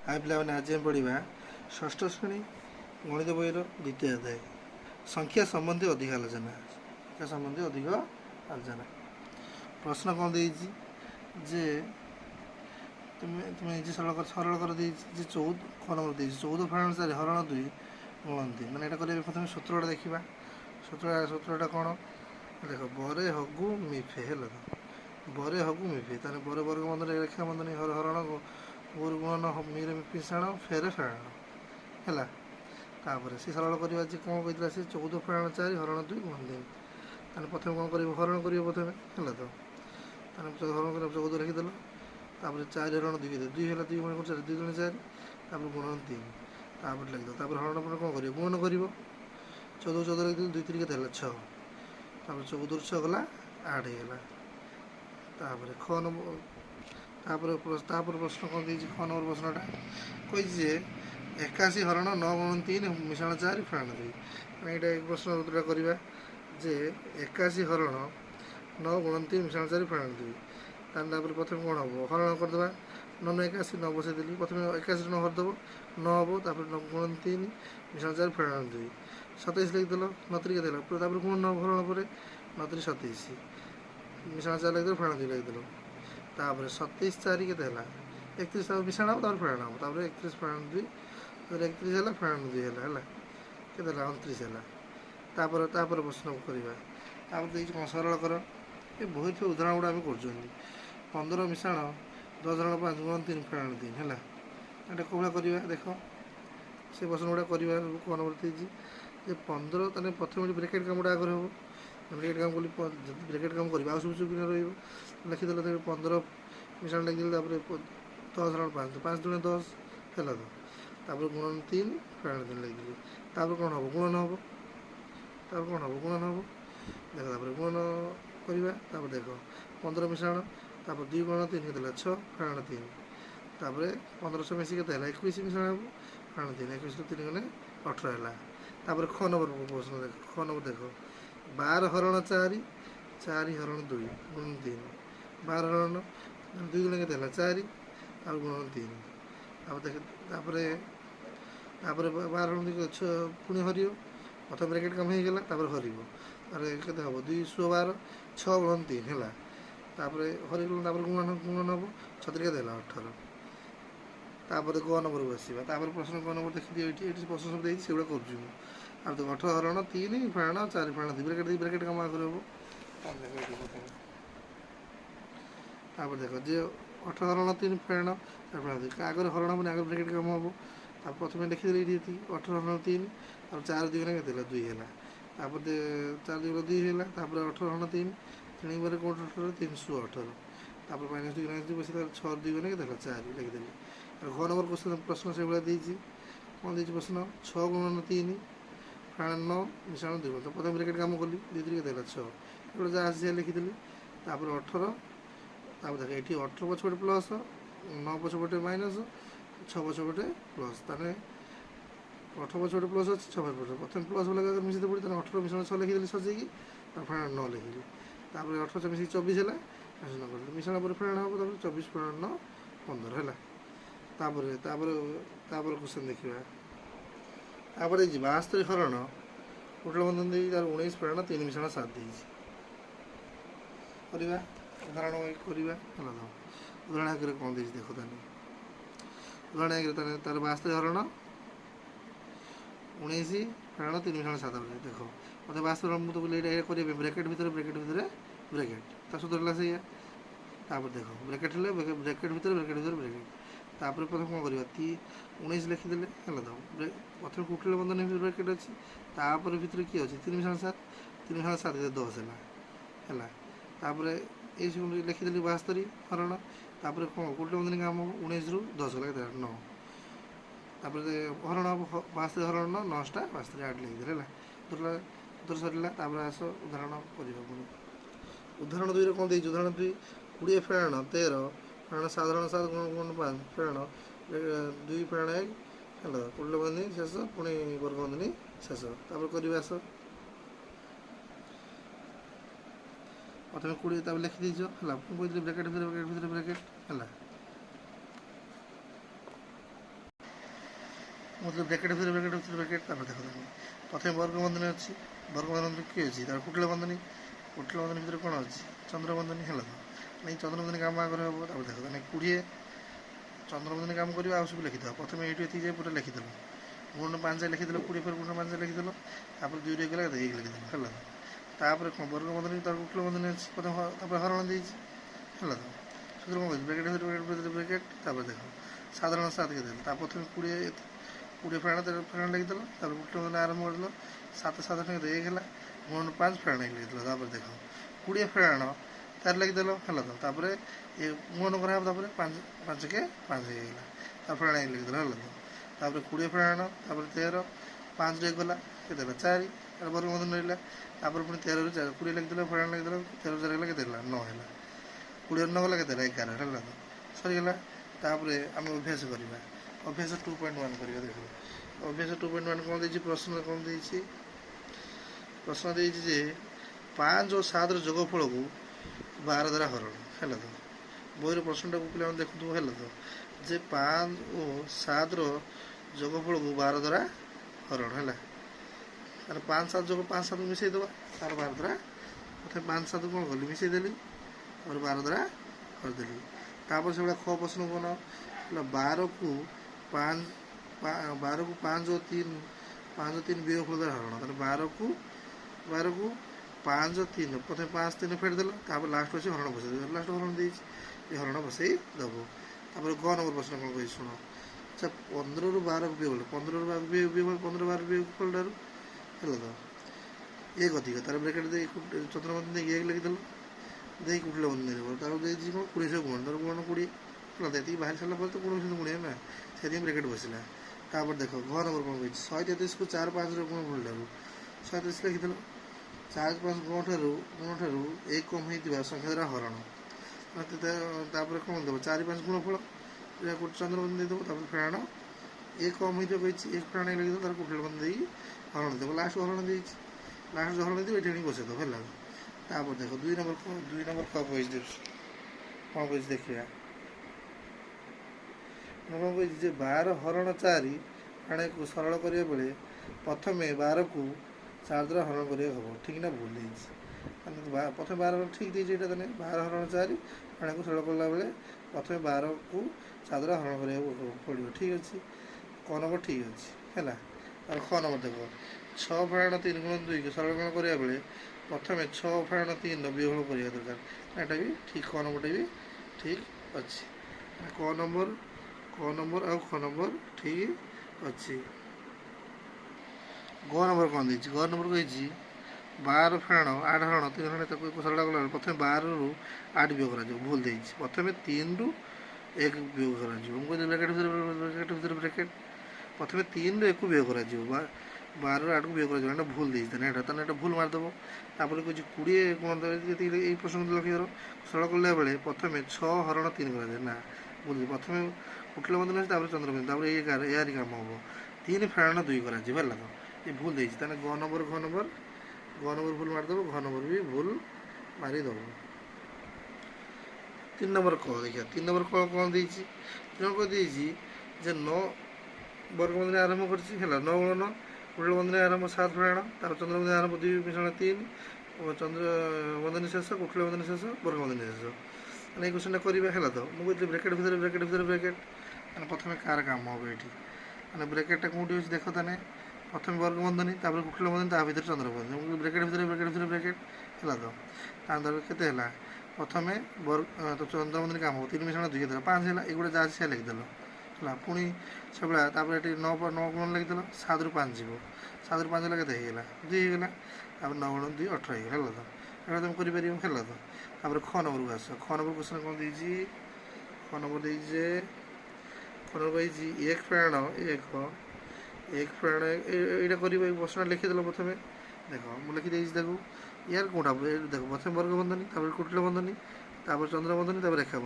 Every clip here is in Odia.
ଆମେ ପିଲାମାନେ ଆଜି ଆମେ ପଢ଼ିବା ଷଷ୍ଠ ଶ୍ରେଣୀ ଗଣିତ ବହିର ଦ୍ୱିତୀୟ ଅଧ୍ୟାୟ ସଂଖ୍ୟା ସମ୍ବନ୍ଧୀ ଅଧିକ ଆଲୋଚନା। ସଂଖ୍ୟା ସମ୍ବନ୍ଧୀ ଅଧିକ ଆଲୋଚନା। ପ୍ରଶ୍ନ କ'ଣ ଦେଇଛି ଯେ ତୁମେ ନିଜେ ସରଳ କରି ଦେଇଛି ଯେ 14 ନମ୍ବର ଦେଇଛି 14 ଫାଳନ 4 ହରଣ 2 ଗୁଣନ୍ତି। ମାନେ ଏଇଟା କରିବା ପ୍ରଥମେ ସୂତ୍ରଟା ଦେଖିବା। ସୂତ୍ରଟା କ'ଣ ଦେଖ, ବରେ ହଗୁ ମିଫେ ହେଲା ତ, ବରେ ହଗୁ ମିଫେ, ତାହେଲେ ବରେ ବର୍ଗ ବନ୍ଧନୀ ରେଖା ବନ୍ଧନୀ ହରଣ ଗୁରୁ ଗୁଣନ ମିରେ ମିଶାଣ ଫେରେ ଫେରାଣ ହେଲା। ତାପରେ ସେ ସରଳ କରିବା ଯେ କ'ଣ କହିଥିଲା ସେ 14 ଫାଳନ 4 ହରଣ 2 ଗୁଣନ୍ତି। ତାହେଲେ ପ୍ରଥମେ କ'ଣ କରିବ, ହରଣ କରିବ ପ୍ରଥମେ ହେଲା ତ, ତାହେଲେ ହରଣ କରିବା 14 ଲେଖିଦେଲ, ତାପରେ 4 ହରଣ 2 2 ହେଲା, 2 ଗୁଣ 4 2 ଗୁଣ 4, ତାପରେ ଗୁଣନ 3, ତାପରେ ଲେଖିଦେବ। ତାପରେ ହରଣ ପରେ କ'ଣ କରିବ, ଗୁଣନ କରିବ। 14 ଲେଖିଦେଲି, 2 3 କେତେ ହେଲା 6, ତାପରେ 14 6 ଗଲା 8 ହେଇଗଲା। ତାପରେ ତାପରେ ପ୍ରଶ୍ନ କ'ଣ ଦେଇଛି, ଖ ନମ୍ବର ପ୍ରଶ୍ନଟା କହିଛି ଯେ 81 ହରଣ 9 ଗୁଣ 3 ମିଶାଣ 4 ଫେରାଣ 2। ଏଇଟା ପ୍ରଶ୍ନ ଉତ୍ତରଟା କରିବା ଯେ 81 ହରଣ 9 ଗୁଣ 3 ମିଶାଣ 4 ଫେରାଣ 2। ତାପରେ ପ୍ରଥମେ କ'ଣ ହେବ, ହରଣ କରିଦେବା। 9 81 9 ବସେଇଦେଲି, ପ୍ରଥମେ 81 9 ହରିଦେବ 9 ହେବ, ତାପରେ 9 ଗୁଣ 3 ମିଶାଣ 4 ଫେରାଣ 2 27 ଲେଖିଦେଲ। 9 3 କେତେ ହେଲା, ତାପରେ ଗୁଣ 9 ହରଣ ପରେ 9 3 27 ମିଶାଣ 4 ଲେଖିଦେଲ, ଫେରାଣ 2 ଲେଖିଦେଲ। ତାପରେ 27 4 କେତେ ହେଲା 31, ତାପରେ ମିଶାଣ ହେବ, ତାପରେ ଫେରାଣ ହେବ, ତାପରେ 31 ଫେରାଣ 2, ତାପରେ 31 ହେଲା ଫେରାଣ 2 ହେଲା କେତେ ହେଲା 29 ହେଲା। ତାପରେ ପ୍ରଶ୍ନ କରିବା। ତାପରେ ଦେଇଛି କ'ଣ, ସରଳ କର। ଏ ବହୁତ ଉଦାହରଣ ଗୁଡ଼ା ଆମେ କରୁଛନ୍ତି। 15 ମିଶାଣ 10 ହରଣ 5 ଗୁଣ 3 ଫେରାଣ 3 ହେଲା। ଏଇଟା କେଉଁ ଭଳିଆ କରିବା ଦେଖ, ସେ ପ୍ରଶ୍ନ ଗୁଡ଼ା କରିବା। କ'ଣ ଦେଇଛି ଯେ 15, ତାହେଲେ ପ୍ରଥମେ ବ୍ରେକେଟ୍ କାମଟା ଆଗରେ ହେବ। ବ୍ରେକେଟ୍ କାମ କଲି, ବ୍ରେକେଟ୍ କାମ କରିବା ଆଉ ସବୁ ଚୁପିନା ରହିବ। ଲେଖିଦେଲେ 15 ମିଶାଣ ଲେଖିଦେଲେ, ତାପରେ 10 ହରଣ 5 5 ଦୁଣେ 10 ହେଲା ତ, ତାପରେ ଗୁଣନ 3 ଫେରାଣ 3 ଲେଖିଦେଲି। ତାପରେ କ'ଣ ହେବ, ଗୁଣନ ହେବ। ତାପରେ କ'ଣ ହେବ, ଗୁଣନ ହେବ ଦେଖ। ତାପରେ ଗୁଣନ କରିବା। ତାପରେ ଦେଖ 15 ମିଶାଣ, ତାପରେ 2 ଗୁଣ 3 କେତେ ହେଲା 6 ଫେରାଣ 3, ତାପରେ 1500 ମିଶି କେତେ ହେଲା 21 ମିଶାଣ ହେବ ଫେରାଣ 3, 21 3 ଗଲେ 18 ହେଲା। ତାପରେ ଖ ନମ୍ବର ପ୍ରଶ୍ନ ଦେଖ, ଖ ନମ୍ବର ଦେଖ 12 ହରଣ 4 4 ହରଣ 2 ଗୁଣ 3, 12 ହରଣ 2 ଗୁଣ କେତେ ହେଲା 4 ଆଉ ଗୁଣ 3, ତାପରେ 12 ହରଣ 2 ପୁଣି ହରିବ। ପ୍ରଥମେ ବ୍ରେକେଟ୍ କାମ ହେଇଗଲା, ତାପରେ ହରିବ। ତାପରେ କେତେ ହେବ 2 12 6 ଗୁଣ 3 ହେଲା, ତାପରେ ହରିଗଲା, ତାପରେ ଗୁଣନ ହେବ 6 କେତେ ହେଲା 18। ତାପରେ ଗ ନମ୍ବରକୁ ଆସିବା। ତାପରେ ପ୍ରଶ୍ନ ଗ ନମ୍ବର ଦେଖିଦିଅ, ଏଠି ପ୍ରଶ୍ନ ସବୁ ଦେଇଛି ସେଗୁଡ଼ା କରୁଛୁ ମୁଁ। ଆଉ ଦେଖ 18 ହରଣ 3 ଫେରାଣ 4 ଫେରାଣ 2 ବ୍ରେକେଟ୍ କାମ ଆଗରେ ହେବ। ତାପରେ ଦେଖ ଯେ 18 ହରଣ 3 ଫେରାଣ 4 ଫେରାଣ 2 ଆଗରେ ହରଣ ହେବନି, ଆଗରେ ବ୍ରେକେଟ୍ କାମ ହେବ। ତାପରେ ପ୍ରଥମେ ଲେଖିଦେଲି ଏଠି ଏତିକି 18 ହରଣ 3, ତାପରେ 4 2 କେତେ ହେଲା 2 ହେଲା, ତାପରେ 4 2 2 ହେଲା, ତାପରେ 18 ହରଣ 3 3 ପରେ କୋଉଠି 18 318, ତାପରେ -2 ବସି, ତାପରେ 6 2 କେତେ ହେଲା 4 ଲେଖିଦେଲି। ଘ ନମ୍ବର ପ୍ରଶ୍ନ ସେଇଭଳିଆ ଦେଇଛି। କ'ଣ ଦେଇଛି ପ୍ରଶ୍ନ, 6 ଗୁଣନ 3 ଫେରାଣ 9 ମିଶାଣ 2, ତ ପ୍ରଥମେ ବ୍ରେକେଟ୍ କାମ କଲି 2 3 କେତେ ହେଲା 6, ଏଗୁলো ଯାହା ଆସିଛି ଲେଖିଦେଲି। ତାପରେ 18, ତାପରେ ଦେଖ ଏଠି 18 ପଛପଟେ ପ୍ଲସ୍, 9 ପଛପଟେ ମାଇନସ୍, 6 ପଛପଟେ ପ୍ଲସ୍, ତାହେଲେ 18 ପଛପଟେ ପ୍ଲସ୍ ଅଛି, 6 ପଛପଟେ ପ୍ରଥମେ ପ୍ଲସ୍ ବୋଲେ ମିଶାଇତେ ପଡ଼ିବ, ତାହେଲେ 18 ମିଶାଣ 6 ଲେଖିଦେଲି ସଜେଇକି, ତାପରେ ଫେରାଣ 9 ଲେଖିଲି। ତାପରେ 18 6 ମିଶିକି 24 ହେଲା, ମିଶାଣ ପରେ ଫେରାଣ ହେବ, ତାପରେ 24 ଫେରାଣ 9 15 ହେଲା। ତାପରେ କ୍ୱେଶ୍ଚନ୍ ଦେଖିବା। ତାପରେ ଦେଇଛି 72 ହରଣ କୁଟଳ ବନ୍ଧନ ଦେଇଛି, ତାର 19 ଫେରାଣ 3 ମିଶାଣ 7 ଦେଇଛି। କରିବା ଉଦାହରଣ କରିବା ହେଲା ତ। ଉଦାହରଣ ଆଗରେ କ'ଣ ଦେଇଛି ଦେଖ, ତାହେଲେ ଉଦାହରଣ ଆଗରେ ତାହେଲେ ତାର 72 ହରଣ 19 ଫେରାଣ 3 ମିଶାଣ 7 ଦେଖ। ମୋତେ 72 ହରଣ ମୁଁ ତ କହିଲି ଏଇଟା କରିବା ପାଇଁ ବ୍ରେକେଟ୍ ଭିତରେ ବ୍ରେକେଟ୍, ତା ସୂତ୍ର ହେଲା ସେଇଆ। ତାପରେ ଦେଖ ବ୍ରେକେଟ୍ ହେଲେ ବ୍ରେକେଟ୍ ଭିତରେ ବ୍ରେକେଟ୍, ତାପରେ ପ୍ରଥମେ କ'ଣ କରିବା 19 ଲେଖିଦେଲେ ହେଲା ତ। ପ୍ରଥମେ କୁଟଳ ବନ୍ଧନ ବ୍ରେକେଟ୍ ଅଛି, ତାପରେ ଭିତରେ କିଏ ଅଛି 3 ମିଶାଣ 7, 3 ମିଶାଣ 7 10 ହେଲା। ତାପରେ ଏଇସବୁ ଲେଖିଦେଲି 72 ହରଣ, ତାପରେ କ'ଣ କୁଟଳ ବନ୍ଧନୀ କାମ ହେବ 19 ରୁ 10 ହେଲା କେତେ 9, ତାପରେ ହରଣ ହେବ 72 ହରଣ 9 9ଟା 72 8 ଲେଖିଦେଲେ ହେଲା। ଉତ୍ତର ସରିଲା। ତାପରେ ଆସ ଉଦାହରଣ କରିବା ପୁଣି। ଉଦାହରଣ 2ରେ କ'ଣ ଦେଇଛି, ଉଦାହରଣ 2 20 ଫେରାଣ 13 ଫେରାଣ 7 ହରଣ 7 ଗୁଣ 5 ଫେରାଣ 2 ଫେରାଣ 1 ହେଲା, କୁଟଳ ବନ୍ଧନୀ ଶେଷ, ପୁଣି ବର୍ଗ ବନ୍ଧନୀ ଶେଷ। ତାପରେ କରିବା ଆସ। ପ୍ରଥମେ 20 ତାପରେ ଲେଖିଦେଇଛ ହେଲା, ମୁଁ କହିଥିଲି ବ୍ରେକେଟ୍ ଭିତରେ ବ୍ରେକେଟ୍ ହେଲା। मतलब ब्रैकेट ब्रैकेट तापर देखो तुम प्रथम वर्ग बंधनी अच्छी वर्ग बंधन किए अच्छी तार कुटिल बंधनी भितर कौन अच्छी चंद्रबंधनी है तो नहीं चंद्रबंधनी काम आगे हम तापर देखो मैंने 20 चंद्रबंधनी काम करवा आउ सब लिखिद प्रथम ये जाए पूरा लिखिदेल गुण 5 लिखिदेल 20 पर गुण 5 लिखिदेल तापर 2 रहीगला एक लिखिदेल है तापर कौन वर्ग बंधनी तार कुटिल बंधनी अच्छी प्रथम हरण देती है तो सूत्र कौन ब्रैकेट ब्रैकेट तापर देखो साधारण 7 के देल प्रथम 20 फेराण लिखिदेल तापर कुटिल बंधनी आरंभ करदेल 7 7 एक है गुण 5 फेराण लिखिदेल तापर देखो 20 फेराण तार लिखिदेल है तो तापर ये गुण करा 5 के 5 होगा फेराण लिखिदेल है तो तापर 20 फेराण तापर 13 5 रे गला के 4 वर्ग बंधन रहा तापर पुणी 13 4 20 लिखिदेल फेराण लिखिदेल 13 4 गला के 9 है 20 9 गला के 11 है तो सरीगला तापर आम अभ्यास करवा अभ्यास 2.1 करवा देखो अभ्यास 2.1 कौन देती प्रश्न कौन देती प्रश्न देती जे 5 और 7 जोगफल को 12 द्वारा हरण है तो बही प्रश्नटा को पे देखु है तो जे 5 और 7 जोगफल को 12 द्वारा हरण है 5 7 जोग 5 7 मिसई दबा तार 12 द्वारा प्रथम 5 7 कौन कली मिसईदेली और 12 द्वारा करदेली तापर से ख प्रश्न कौन 12 को 5 और 3 वियोगफल द्वारा हरण 12 को 5 और 3 प्रथम 5 3 फेरदेल तापर लास्ट अच्छे हरण बसई लास्ट हरण दे हरण बसई दब तापर ग नंबर प्रश्न कौन कही शुण अच्छा 15 ରୁ 12 को वियोगफल 15 ରୁ 15 12 वियोगफल ठार है तो एक अधिक तार ब्रैकेट दे चंद्रबंधन एक लिखिदेल दे कुटिल बंधन तार कौन 20 गुण तार गुण 20 है बाहर सारा तो 20 गुण है ना से ब्रैकेट बसला तापर देखो घ नंबर कौन कही 133 को 4 5 गुण फल ठार 133 लिखिदेल 4 5 गुण ठार एक कम होता संख्या द्वारा हरण तापर कौन देव 4 5 गुणफल चंद्रबंधन देदेव तापर फेराण एक कम होता कही एक फेराण लिखिदेव तार कुटिल बंधन हरण देव लास्ट हरण दे लास्ट हरण दे ये बसई दब है तापर देखो 2 नंबर ख कही कौन कही देखा कौन कही 12 हरण 4 आने को सरल करने बेले प्रथम 12 को 4 द्वारा हरण कर ठीक ना भूल प्रथम 12 ठीक देते 12 हरण 4 आने को सरल कला बेले प्रथम 12 को 4 द्वारा हरण कर पड़ो ठीक अच्छे क नंबर ठीक अच्छे है और ख नंबर देखो 6 फेराण 3 गुण 2 को सरलीकरण करने बेले प्रथम 6 फेराण 3 वियोगफल करवा दरकार यहाँ भी ठीक ख नंबर भी ठीक अच्छे क नंबर आ ख नंबर ठीक अच्छे ग नंबर कौन देती ग नंबर कही 12 फेराण 8 हरण 3 हरण सरल कला प्रथम 12 ରୁ 8 वियोग कर भूल दे प्रथम 3 ରୁ 1 वियोग कर ब्रैकेट ब्रैकेट प्रथम 3 ରୁ 1 को वियोग कर 12 ରୁ 8 को वियोग कर भूल देता भूल मारदेव तापर कुछ 20 गुण ये प्रश्न लक्ष्य सरल कला बेले प्रथम 6 हरण 3 कर ना भूल प्रथम कुटिल बंधन अच्छे चंद्रबंधन ये यार काम हम 3 फेराण 2 कर ये भूल देती ग नंबर घ नंबर भूल मारदेव घ नंबर भी भूल मारिदेव 3 नंबर क देखिए 3 नंबर क कौन देती 3 नंबर देती 9 वर्ग बंधन आरंभ कर 9 गुण 9 कुटिल बंधन आरंभ 7 फेराण तार चंद्रबंधन आरंभ 2 मिश्रण 3 और चंद्रबंधन शेष कुटिल बंधन शेष वर्ग बंधन शेष मैंने क्वेश्चन करवा है तो मुझे ब्रैकेट ब्रैकेट प्रथम कार काम हम ये मैंने ब्रैकेटा कौटी अच्छे देख ताने प्रथम वर्ग बंधनी कुटिल बंधनी भर चंद्रबंधन ब्रैकेट ब्रैकेट है तो केते प्रथम वर्ग तो चंद्रबंधनी काम हम 3 मिश्रण 2 के 5 है ये जहाँ से लिखिदेल है पुणी सब ये 9 गुण लिखिदेल 7 ରୁ 5 जीव 7 ରୁ 5 के 2 होगा 9 गुण 2 18 है तो तुम कर तो ख नंबर को आस ख नंबर क्वेश्चन कौन देती ख नंबर दे कही 1 फेराण 1 फेराण यहाँ कर प्रश्न लिखिदेल प्रथम देख मुझे लिखिदे देखो यार कौटा देखो प्रथम वर्ग बंधनी कुटिल बंधनी चंद्रबंधनी रेखा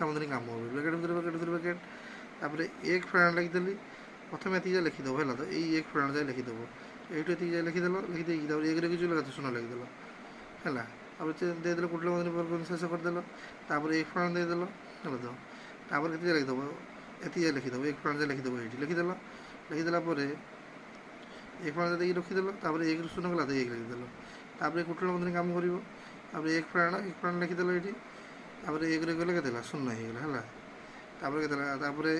बंधनी काम हो ब्रैकेट तापर 1 फेराण लिखिदेली प्रथम ये लिखिदेव है तो ये 1 फेराण जाए लिखिदेव ये लिखिदेल लिखिदे एक रखी लगा शून्य लिखिदेल है देदेल कुटिल बंधनी वर्ग शेष करदेल 1 फेराण देदेल है तो लिखिदेव ये लिखिदेव 1 फेराण जाए लिखिदेव ये लिखिदेल ଲେଖିଦେଲା ପରେ ଏକ ଫେରାଣ ଦେଇକି ରଖିଦେଲ, ତାପରେ ଏକରୁ ଶୂନ ଗଲା ତ ଏକ ଲେଖିଦେଲ, ତାପରେ କୁଟୀଳ ବନ୍ଧନୀ କାମ କରିବ, ତାପରେ ଏକ ଫେରାଣ ଲେଖିଦେଲ ଏଇଠି, ତାପରେ ଏକରେ ଗଲେ କେତେ ହେଲା ଶୂନ ହେଇଗଲା ହେଲା, ତାପରେ କେତେ ହେଲା ତାପରେ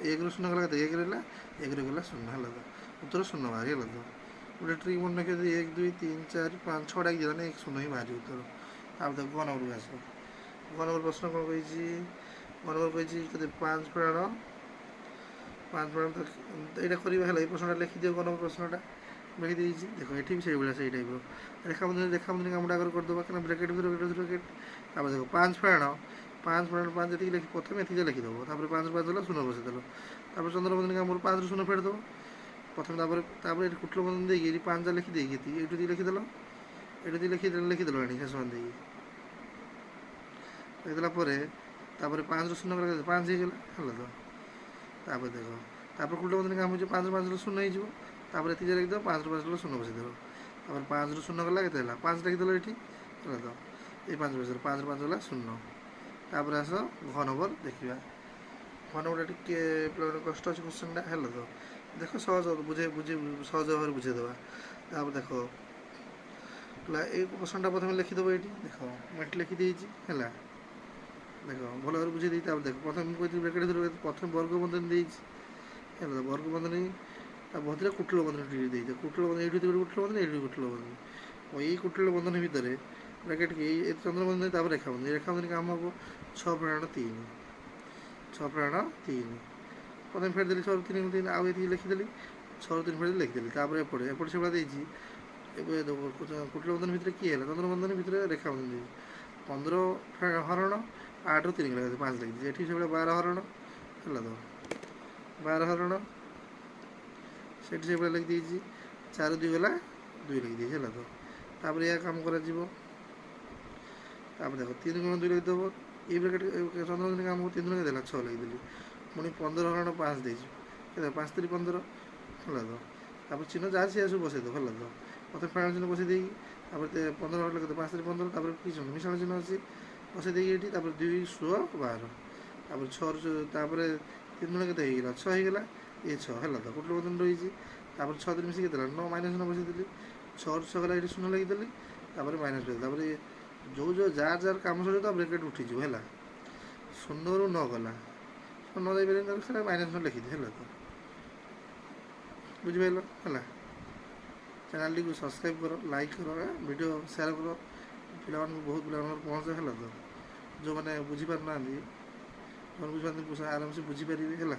ଏକରୁ ଶୂନ ଗଲା କେତେ ଏକ ରହିଲା, ଏକରେ ଗଲା ଶୂନ ହେଲା ତ ଉତ୍ତର ଶୂନ ବାହାରିଗଲା ତ। ଗୋଟେ ଟ୍ରିକ୍ ମନେ ରଖିବା ଯଦି 1 2 3 4 5 6ଟା ହେଇଯିବ ମାନେ 1 ଶୂନ ହିଁ ବାହାରିବ ଉତ୍ତର। ତାପରେ ତାକୁ ଘ ନମ୍ବରକୁ ଆସିବ। ଘ ନମ୍ବର ପ୍ରଶ୍ନ କ'ଣ କହିଛି, ଘ ନମ୍ବର କହିଛି କେତେ 5 ଫେରାଣ ଏଇଟା କରିବା ହେଲା, ଏଇ ପ୍ରଶ୍ନଟା ଲେଖିଦିଅ ଘ ନମ୍ବର ପ୍ରଶ୍ନଟା ଲେଖିଦେଇଛି। ଦେଖ ଏଠି ବି ସେଇଭଳିଆ ସେଇ ଟାଇପ୍ର ରେଖାବନ୍ଧନୀ କାମଟା ଆଗରୁ କରିଦେବା, କାରଣ ବ୍ରାକେଟ୍ ଭିତରେ ବ୍ରାକେଟ୍। ତାପରେ ଦେଖ 5 ଫେରାଣ 5 ଯେତିକି ପ୍ରଥମେ ଏତିକି ଲେଖିଦେବ, ତାପରେ 5 5 ଦେଲ ଶୂନ ବସେଇଦେଲ, ତାପରେ ଚନ୍ଦ୍ରବନ୍ଧନୀ କାମରୁ 5ରୁ ଶୂନ ଫେଡ଼ିଦେବ ପ୍ରଥମେ, ତାପରେ ଏଠି କୁଟୀଳ ବନ୍ଧନୀ ଦେଇକି ଏଠି 5ଟା ଲେଖିଦେଇକି ଏଇଠୁ ଟିକେ ଲେଖିଦେଲ, ଏଇଠୁ ଟିକେ ଲେଖିଦେଲ ଏଠି ଶେଷ ଦେଇକି ଲେଖିଦେଲା ପରେ ତାପରେ 5ରୁ ଶୂନ ଗଲା 5 ହେଇଗଲା ହେଲା ତ। ତାପରେ ଦେଖ ତାପରେ କୁଟୀଳ ବନ୍ଧନୀ କାମ ହେଉଛି 5ରୁ 5 ଶୂନ ହେଇଯିବ, ତାପରେ ଏତିକି ଲେଖିଦେବ 5ରୁ 5 ଶୂନ ବସେଇଦେବ, ତାପରେ 5ରୁ ଶୂନ ଗଲା କେତେ ହେଲା 5 ଲେଖିଦେଲ ଏଠି ହେଲା ତ, ଏଇ 5 ବସେଇଦେଲ 5ରୁ 5 ଗଲା ଶୂନ। ତାପରେ ଆସ ଘ ନମ୍ବର ଦେଖିବା। ଘ ନମ୍ବରଟା ଟିକେ ପିଲାମାନେ କଷ୍ଟ ଅଛି କ୍ୱେଶ୍ଚନଟା ହେଲା ତ, ଦେଖ ସହଜ ସହଜ ଭାବରେ ବୁଝେଇଦେବା। ତାପରେ ଦେଖ ହେଲା ଏଇ ପ୍ରଶ୍ନଟା ପ୍ରଥମେ ଲେଖିଦେବ ଏଇଠି, ଦେଖ ମୁଁ ଏଠି ଲେଖିଦେଇଛି ହେଲା, ଦେଖ ଭଲ ଭାବରେ ବୁଝେଇ ଦେଇଛି। ତାପରେ ଦେଖ ପ୍ରଥମେ ମୁଁ କହିଥିଲି ବ୍ରାକେଟ୍ ଧରିବ, ପ୍ରଥମେ ବର୍ଗ ବନ୍ଧନୀ ଦେଇଛି ହେଲା, ବର୍ଗ ବନ୍ଧନୀ ତା ମଝିରେ କୁଟୀଳ ବନ୍ଧନୀ ଟିକେ ଦେଇଛି, କୁଟୀଳ ବନ୍ଧନୀ ଏଇଠି ଗୋଟେ କୁଟୀଳ ବନ୍ଧନୀ ଏଇଠି କୁଟୀଳ ବନ୍ଧନୀ, ଏଇ କୁଟୀଳ ବନ୍ଧନୀ ଭିତରେ ବ୍ରାକେଟ୍ ଏଇ ଚନ୍ଦ୍ରବନ୍ଧନୀ ତାପରେ ରେଖାବନ୍ଧନୀ କାମ ହେବ 6 ଫେରାଣ 3 ପ୍ରଥମେ ଫେରିଦେଲି 6ରୁ 3 ଆଉ ଏତିକି ଲେଖିଦେଲି, 6ରୁ 3 ଫେରିଦେଲି ଲେଖିଦେଲି। ତାପରେ ଏପଟେ ସେଗୁଡ଼ା ଦେଇଛି, ଏବେ କୁଟୀଳ ବନ୍ଧନୀ ଭିତରେ କିଏ ହେଲା ଚନ୍ଦ୍ରବନ୍ଧନୀ ଭିତରେ ରେଖାବନ୍ଧନୀ ଦେଇଛି, 15 ହରଣ 8ରୁ 3 ଗଲା 5 ଲେଖିଛି, ଏଠି ସେଭଳିଆ 12 ହରଣ ହେଲା ତ, 12 ହରଣ ସେଠି ସେଭଳିଆ ଲେଖିଦେଇଛି, 4ରୁ 2 ଗଲା 2 ଲେଖିଦେଇଛି ହେଲା ତ। ତାପରେ ଏହା କାମ କରାଯିବ, ତାପରେ ଦେଖ 3 ଗୁଣ 2 ଲେଖିଦେବ, ଏଇ ବ୍ରାକେଟ୍ ଚନ୍ଦ୍ରବନ୍ଧନୀ କାମ 3 ଲେଖି ଦେଲା 6 ଲେଖିଦେଲି, ପୁଣି 15 ହରଣ 5 ଦେଇଛି କେତେ 5 3 15 ହେଲା ତ। ତାପରେ ଚିହ୍ନ ଯାହା ସିଏ ସବୁ ବସେଇଦେବ ହେଲା ତ, ପ୍ରଥମେ ଫେରାଣ ଚିହ୍ନ ବସେଇ ଦେଇକି ତାପରେ 15 ହରଣ କେତେ 5 3 15, ତାପରେ କି ଚିହ୍ନ ମିଶାଣ ଚିହ୍ନ ଅଛି ବସେଇ ଦେଇକି ଏଠି, ତାପରେ 2 16 12, ତାପରେ 6ରୁ ତାପରେ 3 ଗୁଣ କେତେ ହେଇଗଲା 6 ହେଇଗଲା, ଏ 6 ହେଲା ତ କୁଟୀଳ ବନ୍ଧନୀ ରହିଛି। ତାପରେ 6 3 ମିଶିକି କେତେ ହେଲା 9 ମାଇନସ୍ 9 ବସେଇଦେଲି, 6ରୁ 6 ଗଲା ଏଠି ଶୂନ ଲେଖିଦେଲି, ତାପରେ ମାଇନସ୍ ଦେଲି, ତାପରେ ଯାହାର କାମ ସରିବ ତା ବ୍ରାକେଟ୍ ଉଠିଯିବ ହେଲା, 0ରୁ 9 ଗଲା 9 ଦେଇପାରିବନି ତାହେଲେ ସେଟା ମାଇନସ୍ 9 ଲେଖିଦିଏ ହେଲା ତ, ବୁଝିପାରିଲ ହେଲା। ଚ୍ୟାନେଲଟିକୁ ସବସ୍କ୍ରାଇବ୍ କର, ଲାଇକ୍ କର, ଭିଡ଼ିଓ ସେୟାର କର, ପିଲାମାନଙ୍କୁ ବହୁତ ପିଲାମାନଙ୍କର ପହଞ୍ଚ ହେଲା ତ, ଯେଉଁମାନେ ବୁଝିପାରୁନାହାନ୍ତି ସେମାନେ ଆରାମସେ ବୁଝିପାରିବେ ହେଲା।